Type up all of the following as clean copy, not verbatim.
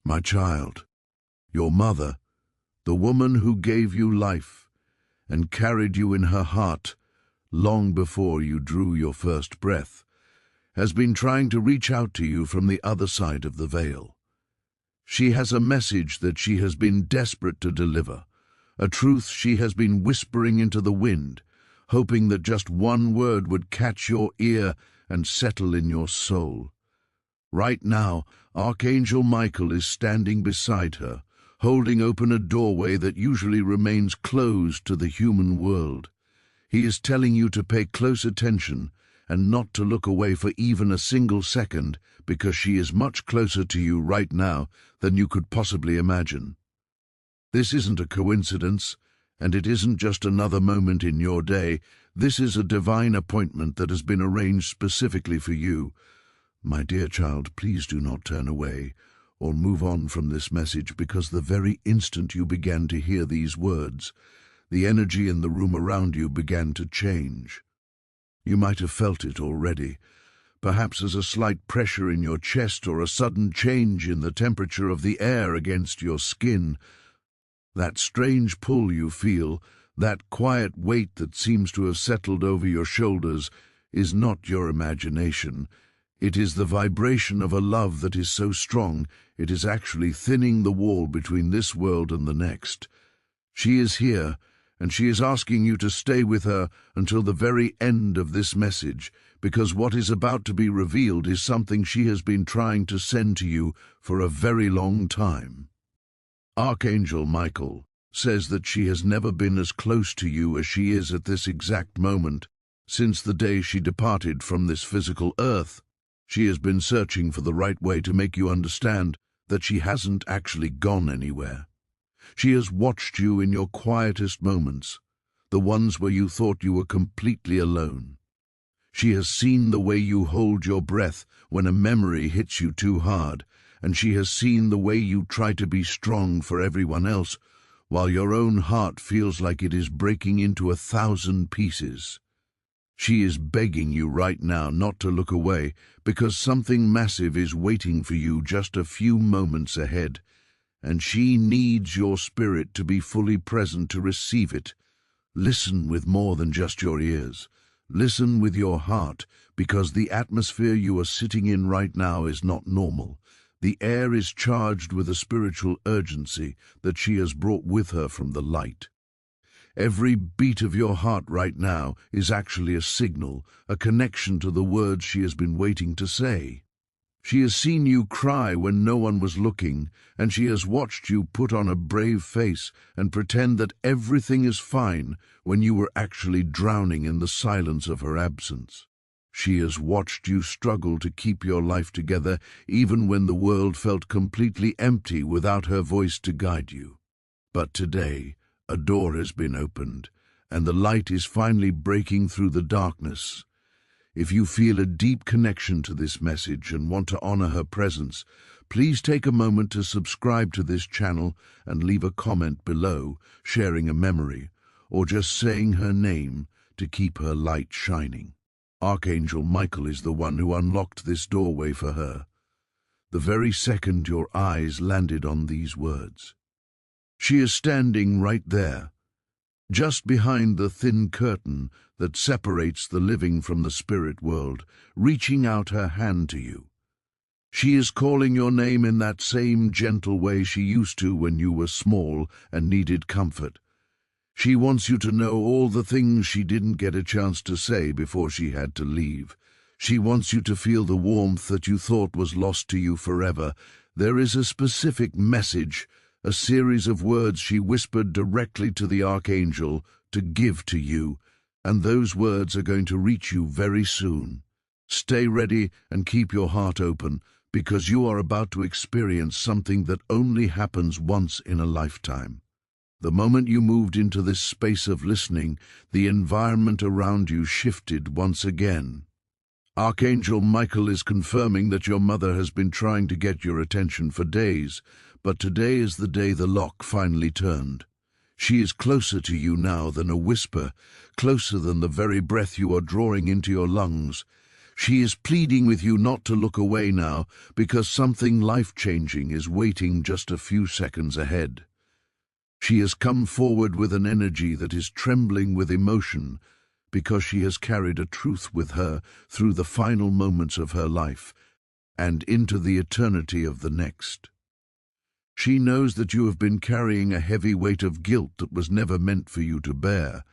My child, your mother, the woman who gave you life and carried you in her heart long before you drew your first breath, has been trying to reach out to you from the other side of the veil. She has a message that she has been desperate to deliver, a truth she has been whispering into the wind, hoping that just one word would catch your ear and settle in your soul. Right now, Archangel Michael is standing beside her, holding open a doorway that usually remains closed to the human world. He is telling you to pay close attention and not to look away for even a single second, because she is much closer to you right now than you could possibly imagine. This isn't a coincidence, and it isn't just another moment in your day. This is a divine appointment that has been arranged specifically for you. My dear child, please do not turn away or move on from this message, because the very instant you began to hear these words, the energy in the room around you began to change. You might have felt it already, perhaps as a slight pressure in your chest or a sudden change in the temperature of the air against your skin. That strange pull you feel, that quiet weight that seems to have settled over your shoulders, is not your imagination. It is the vibration of a love that is so strong it is actually thinning the wall between this world and the next. She is here, and she is asking you to stay with her until the very end of this message, because what is about to be revealed is something she has been trying to send to you for a very long time. Archangel Michael says that she has never been as close to you as she is at this exact moment, since the day she departed from this physical earth. She has been searching for the right way to make you understand that she hasn't actually gone anywhere. She has watched you in your quietest moments, the ones where you thought you were completely alone. She has seen the way you hold your breath when a memory hits you too hard, and she has seen the way you try to be strong for everyone else, while your own heart feels like it is breaking into 1,000 pieces. She is begging you right now not to look away, because something massive is waiting for you just a few moments ahead, and she needs your spirit to be fully present to receive it. Listen with more than just your ears. Listen with your heart, because the atmosphere you are sitting in right now is not normal. The air is charged with a spiritual urgency that she has brought with her from the light. Every beat of your heart right now is actually a signal, a connection to the words she has been waiting to say. She has seen you cry when no one was looking, and she has watched you put on a brave face and pretend that everything is fine when you were actually drowning in the silence of her absence. She has watched you struggle to keep your life together even when the world felt completely empty without her voice to guide you. But today, a door has been opened, and the light is finally breaking through the darkness. If you feel a deep connection to this message and want to honor her presence, please take a moment to subscribe to this channel and leave a comment below, sharing a memory, or just saying her name to keep her light shining. Archangel Michael is the one who unlocked this doorway for her, the very second your eyes landed on these words. She is standing right there, just behind the thin curtain that separates the living from the spirit world, reaching out her hand to you. She is calling your name in that same gentle way she used to when you were small and needed comfort. She wants you to know all the things she didn't get a chance to say before she had to leave. She wants you to feel the warmth that you thought was lost to you forever. There is a specific message, a series of words she whispered directly to the Archangel to give to you, and those words are going to reach you very soon. Stay ready and keep your heart open, because you are about to experience something that only happens once in a lifetime. The moment you moved into this space of listening, the environment around you shifted once again. Archangel Michael is confirming that your mother has been trying to get your attention for days, but today is the day the lock finally turned. She is closer to you now than a whisper, closer than the very breath you are drawing into your lungs. She is pleading with you not to look away now, because something life-changing is waiting just a few seconds ahead. She has come forward with an energy that is trembling with emotion, because she has carried a truth with her through the final moments of her life and into the eternity of the next. She knows that you have been carrying a heavy weight of guilt that was never meant for you to bear.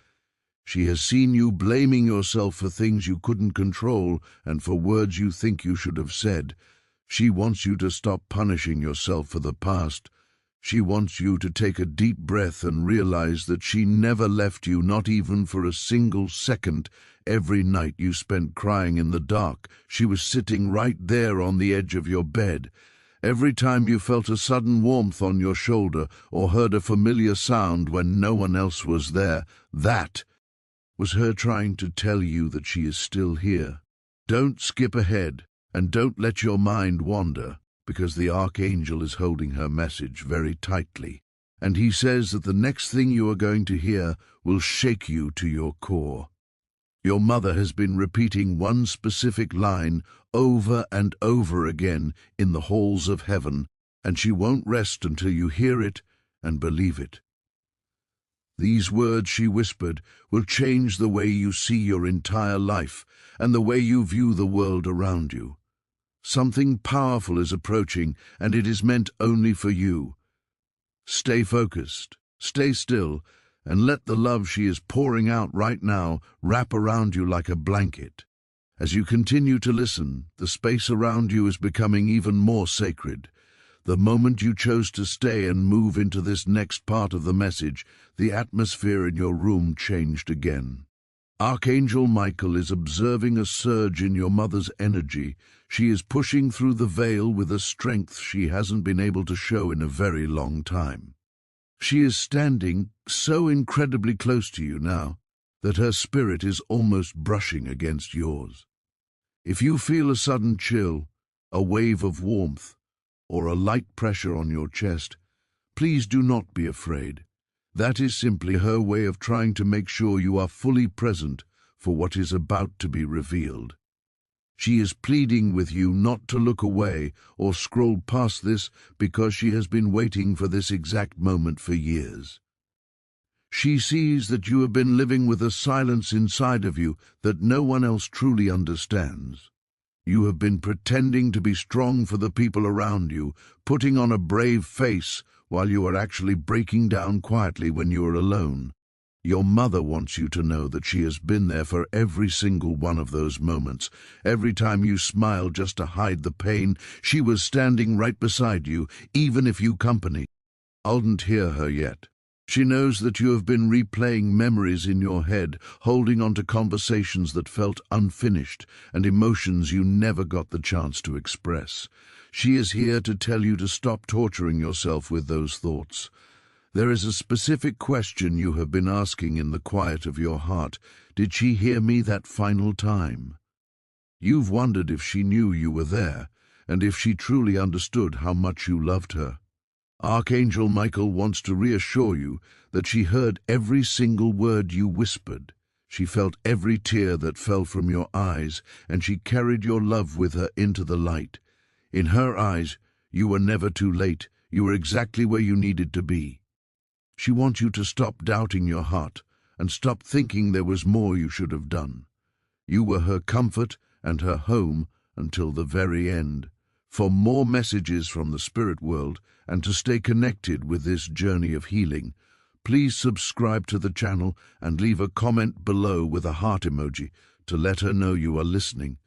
She has seen you blaming yourself for things you couldn't control and for words you think you should have said. She wants you to stop punishing yourself for the past. She wants you to take a deep breath and realize that she never left you, not even for a single second. Every night you spent crying in the dark, she was sitting right there on the edge of your bed. Every time you felt a sudden warmth on your shoulder or heard a familiar sound when no one else was there, that was her trying to tell you that she is still here. Don't skip ahead, and don't let your mind wander, because the Archangel is holding her message very tightly, and he says that the next thing you are going to hear will shake you to your core. Your mother has been repeating one specific line over and over again in the halls of heaven, and she won't rest until you hear it and believe it. These words she whispered will change the way you see your entire life and the way you view the world around you. Something powerful is approaching, and it is meant only for you. Stay focused, stay still, and let the love she is pouring out right now wrap around you like a blanket. As you continue to listen, the space around you is becoming even more sacred. The moment you chose to stay and move into this next part of the message, the atmosphere in your room changed again. Archangel Michael is observing a surge in your mother's energy. She is pushing through the veil with a strength she hasn't been able to show in a very long time. She is standing so incredibly close to you now that her spirit is almost brushing against yours. If you feel a sudden chill, a wave of warmth, or a light pressure on your chest, please do not be afraid. That is simply her way of trying to make sure you are fully present for what is about to be revealed. She is pleading with you not to look away or scroll past this, because she has been waiting for this exact moment for years. She sees that you have been living with a silence inside of you that no one else truly understands. You have been pretending to be strong for the people around you, putting on a brave face while you are actually breaking down quietly when you are alone. Your mother wants you to know that she has been there for every single one of those moments. Every time you smiled just to hide the pain, she was standing right beside you, even if you couldn't hear her yet. She knows that you have been replaying memories in your head, holding on to conversations that felt unfinished and emotions you never got the chance to express. She is here to tell you to stop torturing yourself with those thoughts. There is a specific question you have been asking in the quiet of your heart. Did she hear me that final time? You've wondered if she knew you were there, and if she truly understood how much you loved her. Archangel Michael wants to reassure you that she heard every single word you whispered. She felt every tear that fell from your eyes, and she carried your love with her into the light. In her eyes, you were never too late. You were exactly where you needed to be. She wants you to stop doubting your heart and stop thinking there was more you should have done. You were her comfort and her home until the very end. For more messages from the spirit world and to stay connected with this journey of healing, please subscribe to the channel and leave a comment below with a heart emoji to let her know you are listening.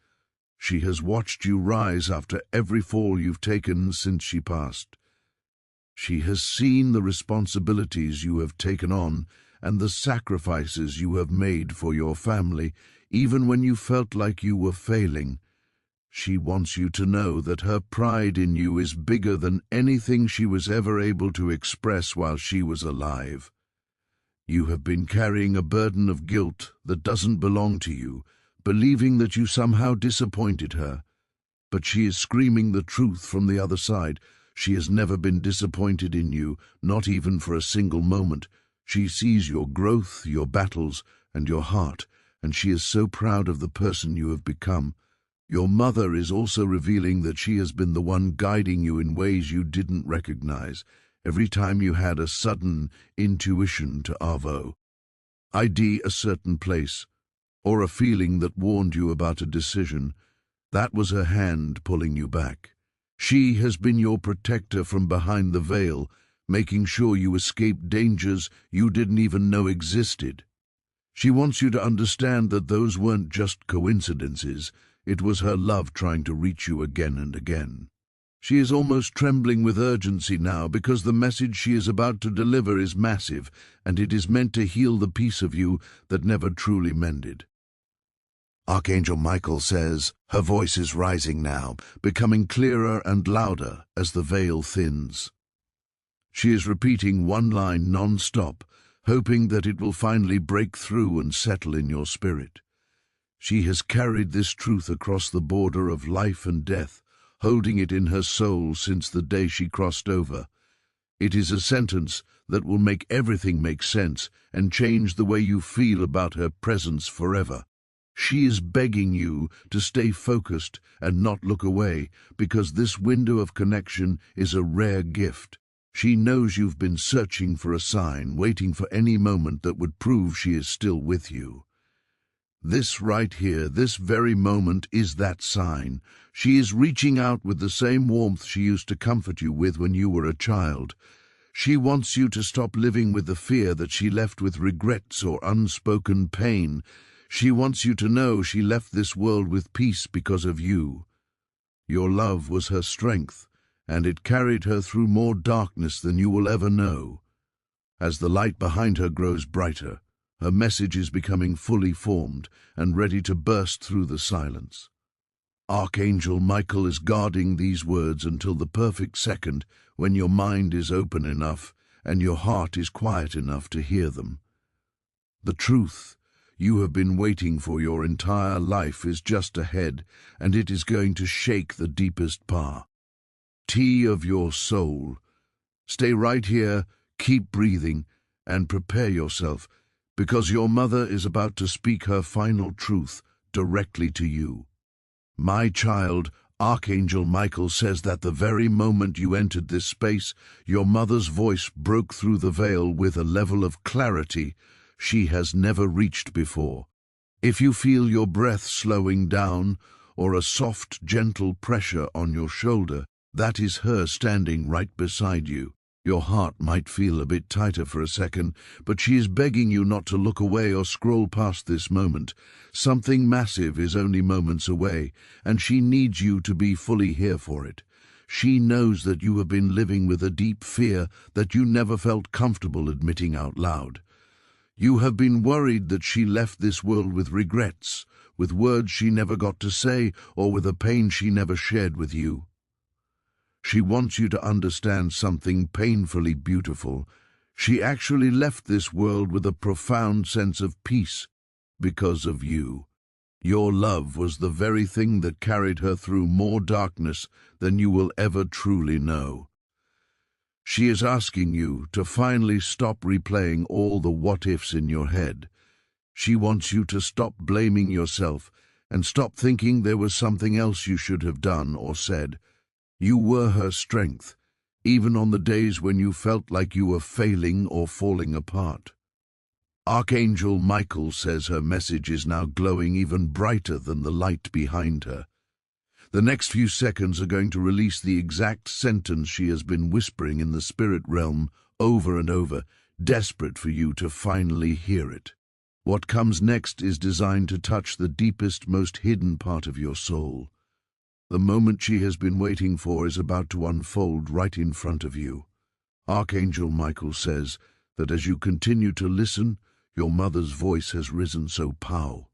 She has watched you rise after every fall you've taken since she passed. She has seen the responsibilities you have taken on and the sacrifices you have made for your family, even when you felt like you were failing. She wants you to know that her pride in you is bigger than anything she was ever able to express while she was alive. You have been carrying a burden of guilt that doesn't belong to you, believing that you somehow disappointed her. But she is screaming the truth from the other side. She has never been disappointed in you, not even for a single moment. She sees your growth, your battles, and your heart, and she is so proud of the person you have become. Your mother is also revealing that she has been the one guiding you in ways you didn't recognize every time you had a sudden intuition to ID a certain place, or a feeling that warned you about a decision. That was her hand pulling you back. She has been your protector from behind the veil, making sure you escape dangers you didn't even know existed. She wants you to understand that those weren't just coincidences. It was her love trying to reach you again and again. She is almost trembling with urgency now because the message she is about to deliver is massive, and it is meant to heal the piece of you that never truly mended. Archangel Michael says, her voice is rising now, becoming clearer and louder as the veil thins. She is repeating one line non-stop, hoping that it will finally break through and settle in your spirit. She has carried this truth across the border of life and death, holding it in her soul since the day she crossed over. It is a sentence that will make everything make sense and change the way you feel about her presence forever. She is begging you to stay focused and not look away, because this window of connection is a rare gift. She knows you've been searching for a sign, waiting for any moment that would prove she is still with you. This right here, this very moment, is that sign. She is reaching out with the same warmth she used to comfort you with when you were a child. She wants you to stop living with the fear that she left with regrets or unspoken pain. She wants you to know she left this world with peace because of you. Your love was her strength, and it carried her through more darkness than you will ever know. As the light behind her grows brighter, her message is becoming fully formed and ready to burst through the silence. Archangel Michael is guarding these words until the perfect second when your mind is open enough and your heart is quiet enough to hear them. The truth you have been waiting for your entire life is just ahead, and it is going to shake the deepest part of your soul. Stay right here, keep breathing, and prepare yourself, because your mother is about to speak her final truth directly to you. My child, Archangel Michael says that the very moment you entered this space, your mother's voice broke through the veil with a level of clarity she has never reached before. If you feel your breath slowing down or a soft, gentle pressure on your shoulder, that is her standing right beside you. Your heart might feel a bit tighter for a second, but she is begging you not to look away or scroll past this moment. Something massive is only moments away, and she needs you to be fully here for it. She knows that you have been living with a deep fear that you never felt comfortable admitting out loud. You have been worried that she left this world with regrets, with words she never got to say, or with a pain she never shared with you. She wants you to understand something painfully beautiful. She actually left this world with a profound sense of peace because of you. Your love was the very thing that carried her through more darkness than you will ever truly know. She is asking you to finally stop replaying all the what-ifs in your head. She wants you to stop blaming yourself and stop thinking there was something else you should have done or said. You were her strength, even on the days when you felt like you were failing or falling apart. Archangel Michael says her message is now glowing even brighter than the light behind her. The next few seconds are going to release the exact sentence she has been whispering in the spirit realm over and over, desperate for you to finally hear it. What comes next is designed to touch the deepest, most hidden part of your soul. The moment she has been waiting for is about to unfold right in front of you. Archangel Michael says that as you continue to listen, your mother's voice has risen so powerfully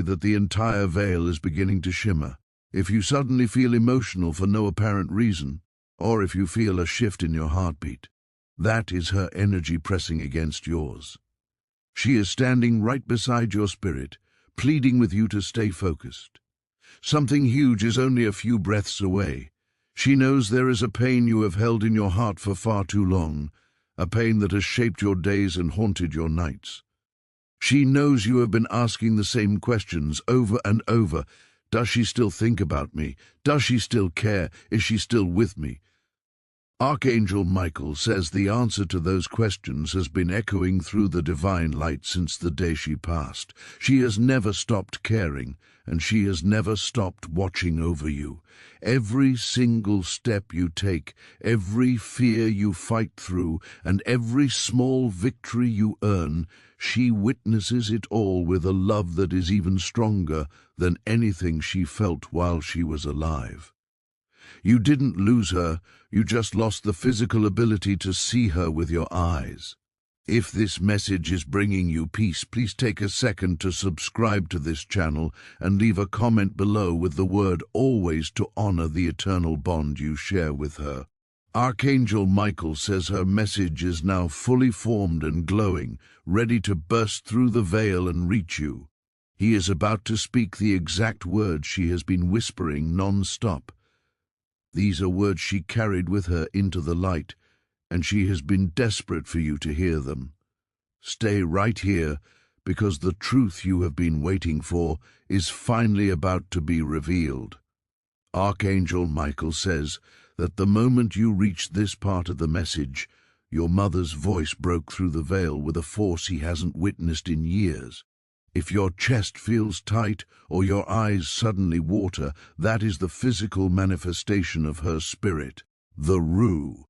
that the entire veil is beginning to shimmer. If you suddenly feel emotional for no apparent reason, or if you feel a shift in your heartbeat, that is her energy pressing against yours. She is standing right beside your spirit, pleading with you to stay focused. Something huge is only a few breaths away. She knows there is a pain you have held in your heart for far too long, a pain that has shaped your days and haunted your nights. She knows you have been asking the same questions over and over. Does she still think about me? Does she still care? Is she still with me? Archangel Michael says the answer to those questions has been echoing through the divine light since the day she passed. She has never stopped caring, and she has never stopped watching over you. Every single step you take, every fear you fight through, and every small victory you earn, she witnesses it all with a love that is even stronger than anything she felt while she was alive. You didn't lose her, you just lost the physical ability to see her with your eyes. If this message is bringing you peace, please take a second to subscribe to this channel and leave a comment below with the word always to honor the eternal bond you share with her. Archangel Michael says her message is now fully formed and glowing, ready to burst through the veil and reach you. He is about to speak the exact words she has been whispering non-stop. These are words she carried with her into the light, and she has been desperate for you to hear them. Stay right here, because the truth you have been waiting for is finally about to be revealed. Archangel Michael says that the moment you reached this part of the message, your mother's voice broke through the veil with a force he hasn't witnessed in years. If your chest feels tight or your eyes suddenly water, that is the physical manifestation of her spirit, the Ru.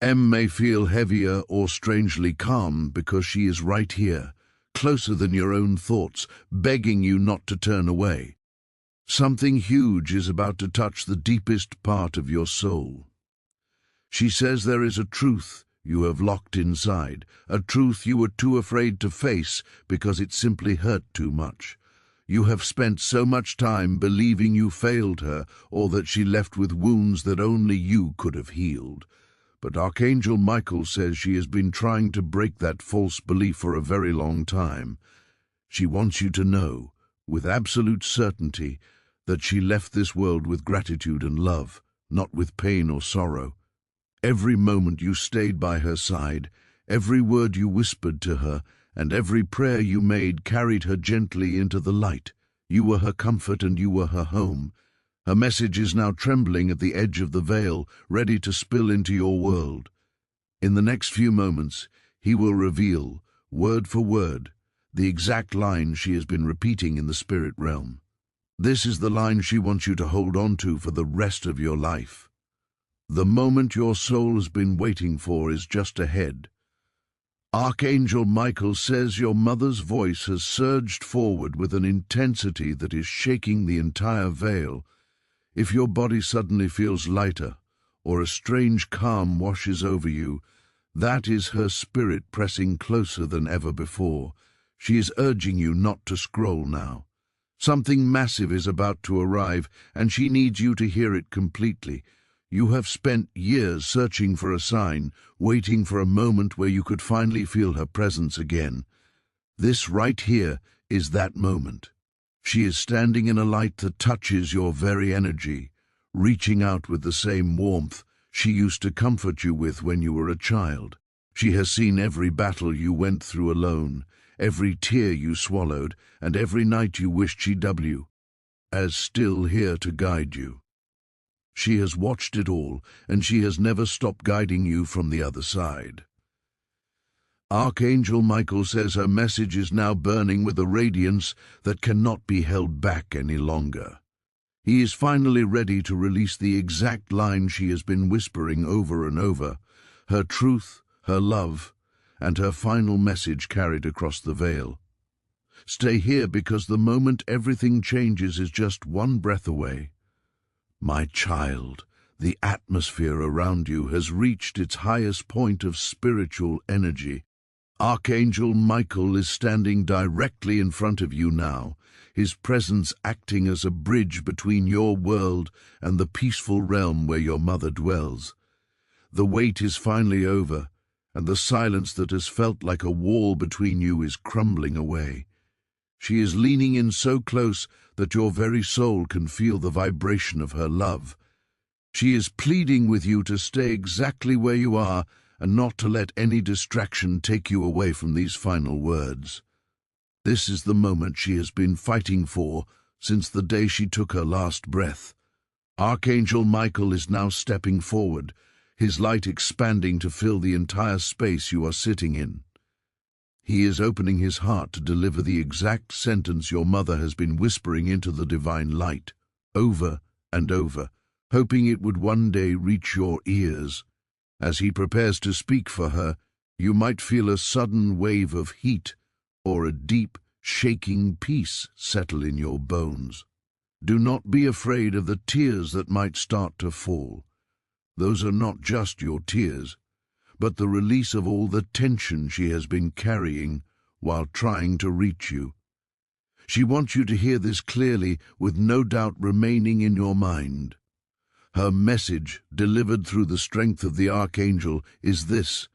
M may feel heavier or strangely calm because she is right here, closer than your own thoughts, begging you not to turn away. Something huge is about to touch the deepest part of your soul. She says there is a truth you have locked inside, a truth you were too afraid to face because it simply hurt too much. You have spent so much time believing you failed her or that she left with wounds that only you could have healed. But Archangel Michael says she has been trying to break that false belief for a very long time. She wants you to know, with absolute certainty, that she left this world with gratitude and love, not with pain or sorrow. Every moment you stayed by her side, every word you whispered to her, and every prayer you made carried her gently into the light. You were her comfort and you were her home. Her message is now trembling at the edge of the veil, ready to spill into your world. In the next few moments, he will reveal, word for word, the exact line she has been repeating in the spirit realm. This is the line she wants you to hold on to for the rest of your life. The moment your soul has been waiting for is just ahead. Archangel Michael says your mother's voice has surged forward with an intensity that is shaking the entire veil. If your body suddenly feels lighter, or a strange calm washes over you, that is her spirit pressing closer than ever before. She is urging you not to scroll now. Something massive is about to arrive, and she needs you to hear it completely. You have spent years searching for a sign, waiting for a moment where you could finally feel her presence again. This right here is that moment. She is standing in a light that touches your very energy, reaching out with the same warmth she used to comfort you with when you were a child. She has seen every battle you went through alone, every tear you swallowed, and every night you wished she'd as still here to guide you. She has watched it all, and she has never stopped guiding you from the other side. Archangel Michael says her message is now burning with a radiance that cannot be held back any longer. He is finally ready to release the exact line she has been whispering over and over, her truth, her love, and her final message carried across the veil. Stay here because the moment everything changes is just one breath away. My child, the atmosphere around you has reached its highest point of spiritual energy. Archangel Michael is standing directly in front of you now, his presence acting as a bridge between your world and the peaceful realm where your mother dwells. The wait is finally over, and the silence that has felt like a wall between you is crumbling away. She is leaning in so close that your very soul can feel the vibration of her love. She is pleading with you to stay exactly where you are and not to let any distraction take you away from these final words. This is the moment she has been fighting for since the day she took her last breath. Archangel Michael is now stepping forward, his light expanding to fill the entire space you are sitting in. He is opening his heart to deliver the exact sentence your mother has been whispering into the divine light, over and over, hoping it would one day reach your ears. As he prepares to speak for her, you might feel a sudden wave of heat or a deep, shaking peace settle in your bones. Do not be afraid of the tears that might start to fall. Those are not just your tears, but the release of all the tension she has been carrying while trying to reach you. She wants you to hear this clearly, with no doubt remaining in your mind. Her message, delivered through the strength of the Archangel, is this: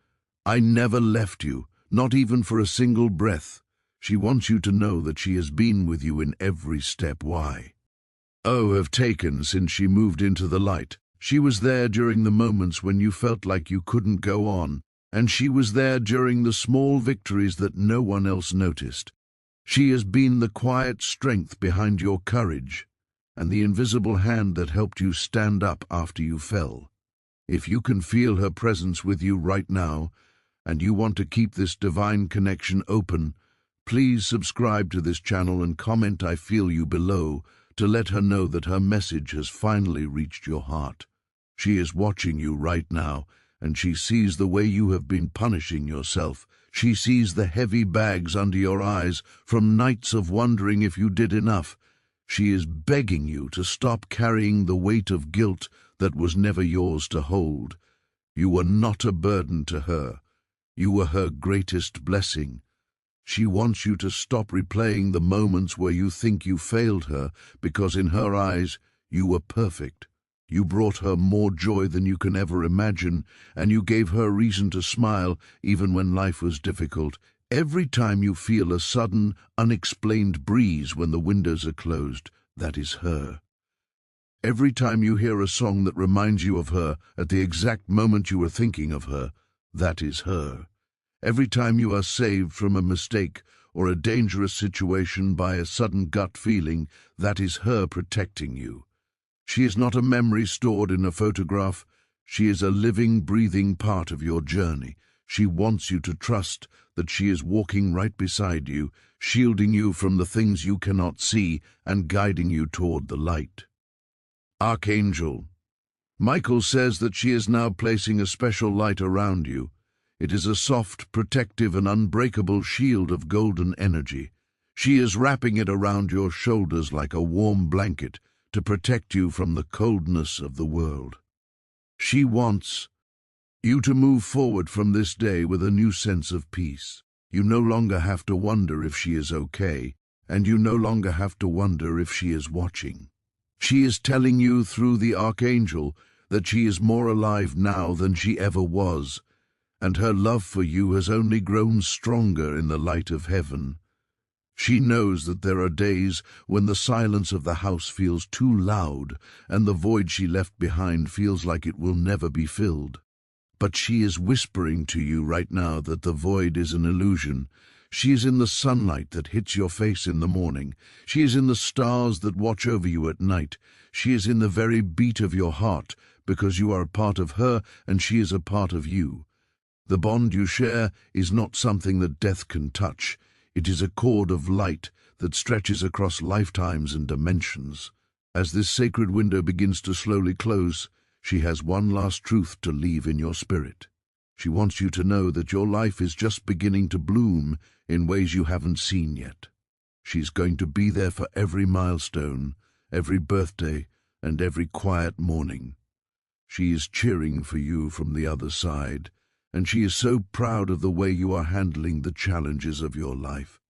I never left you, not even for a single breath. She wants you to know that she has been with you in every step. Why? Have taken since she moved into the light. She was there during the moments when you felt like you couldn't go on, and she was there during the small victories that no one else noticed. She has been the quiet strength behind your courage, and the invisible hand that helped you stand up after you fell. If you can feel her presence with you right now, and you want to keep this divine connection open, please subscribe to this channel and comment "I feel you" below to let her know that her message has finally reached your heart. She is watching you right now, and she sees the way you have been punishing yourself. She sees the heavy bags under your eyes from nights of wondering if you did enough. She is begging you to stop carrying the weight of guilt that was never yours to hold. You were not a burden to her. You were her greatest blessing. She wants you to stop replaying the moments where you think you failed her, because in her eyes you were perfect. You brought her more joy than you can ever imagine, and you gave her reason to smile even when life was difficult. Every time you feel a sudden, unexplained breeze when the windows are closed, that is her. Every time you hear a song that reminds you of her at the exact moment you were thinking of her, that is her. Every time you are saved from a mistake or a dangerous situation by a sudden gut feeling, that is her protecting you. She is not a memory stored in a photograph. She is a living, breathing part of your journey. She wants you to trust that she is walking right beside you, shielding you from the things you cannot see and guiding you toward the light. Archangel Michael says that she is now placing a special light around you. It is a soft, protective, and unbreakable shield of golden energy. She is wrapping it around your shoulders like a warm blanket to protect you from the coldness of the world. She wants you to move forward from this day with a new sense of peace. You no longer have to wonder if she is okay, and you no longer have to wonder if she is watching. She is telling you through the Archangel that she is more alive now than she ever was, and her love for you has only grown stronger in the light of heaven. She knows that there are days when the silence of the house feels too loud and the void she left behind feels like it will never be filled. But she is whispering to you right now that the void is an illusion. She is in the sunlight that hits your face in the morning. She is in the stars that watch over you at night. She is in the very beat of your heart, because you are a part of her and she is a part of you. The bond you share is not something that death can touch. It is a cord of light that stretches across lifetimes and dimensions. As this sacred window begins to slowly close, she has one last truth to leave in your spirit. She wants you to know that your life is just beginning to bloom in ways you haven't seen yet. She's going to be there for every milestone, every birthday, and every quiet morning. She is cheering for you from the other side, and she is so proud of the way you are handling the challenges of your life.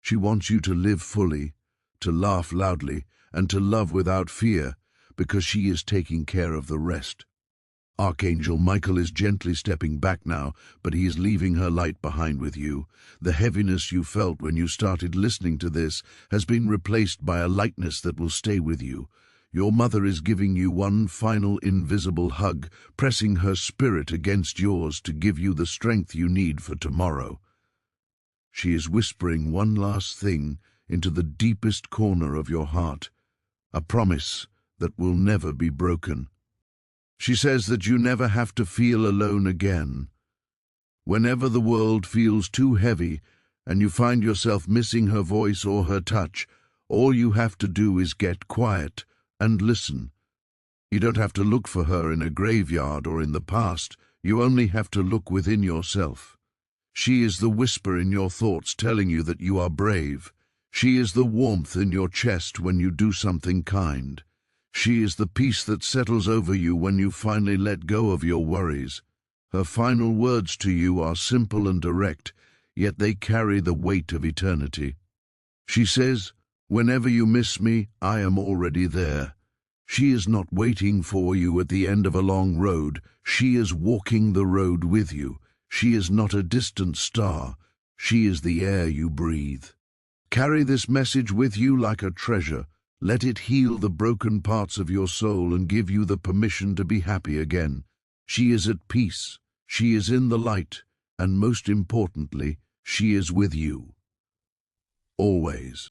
She wants you to live fully, to laugh loudly, and to love without fear, because she is taking care of the rest. Archangel Michael is gently stepping back now, but he is leaving her light behind with you. The heaviness you felt when you started listening to this has been replaced by a lightness that will stay with you. Your mother is giving you one final invisible hug, pressing her spirit against yours to give you the strength you need for tomorrow. She is whispering one last thing into the deepest corner of your heart, a promise that will never be broken. She says that you never have to feel alone again. Whenever the world feels too heavy and you find yourself missing her voice or her touch, all you have to do is get quiet and listen. You don't have to look for her in a graveyard or in the past. You only have to look within yourself. She is the whisper in your thoughts telling you that you are brave. She is the warmth in your chest when you do something kind. She is the peace that settles over you when you finally let go of your worries. Her final words to you are simple and direct, yet they carry the weight of eternity. She says, "Whenever you miss me, I am already there." She is not waiting for you at the end of a long road. She is walking the road with you. She is not a distant star. She is the air you breathe. Carry this message with you like a treasure. Let it heal the broken parts of your soul and give you the permission to be happy again. She is at peace. She is in the light. And most importantly, she is with you. Always.